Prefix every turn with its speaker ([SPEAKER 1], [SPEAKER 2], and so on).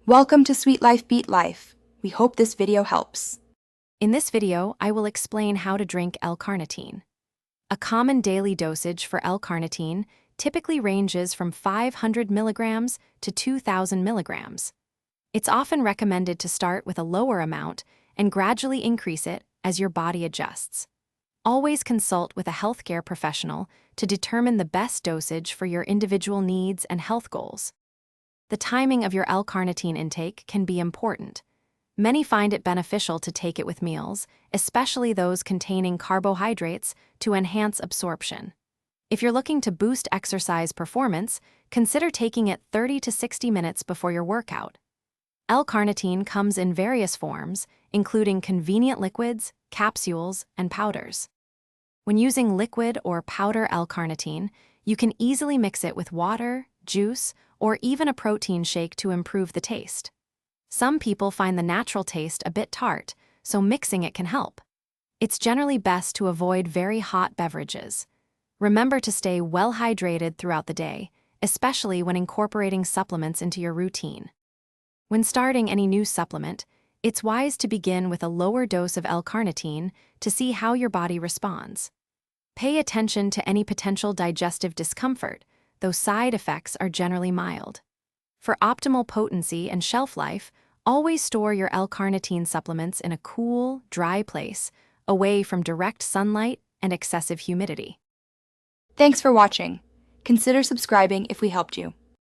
[SPEAKER 1] Welcome to Sweet Life Beat Life. We hope this video helps.
[SPEAKER 2] In this video, I will explain how to drink L-Carnitine. A common daily dosage for L-Carnitine typically ranges from 500 milligrams to 2,000 milligrams. It's often recommended to start with a lower amount and gradually increase it as your body adjusts. Always consult with a healthcare professional to determine the best dosage for your individual needs and health goals. The timing of your L-Carnitine intake can be important. Many find it beneficial to take it with meals, especially those containing carbohydrates, to enhance absorption. If you're looking to boost exercise performance, consider taking it 30 to 60 minutes before your workout. L-Carnitine comes in various forms, including convenient liquids, capsules, and powders. When using liquid or powder L-Carnitine, you can easily mix it with water, juice, or even a protein shake to improve the taste. Some people find the natural taste a bit tart, so mixing it can help. It's generally best to avoid very hot beverages. Remember to stay well hydrated throughout the day, especially when incorporating supplements into your routine. When starting any new supplement, it's wise to begin with a lower dose of L-Carnitine to see how your body responds. Pay attention to any potential digestive discomfort, though side effects are generally mild. For optimal potency and shelf life, always store your L-Carnitine supplements in a cool, dry place, away from direct sunlight and excessive humidity.
[SPEAKER 1] Thanks for watching. Consider subscribing if we helped you.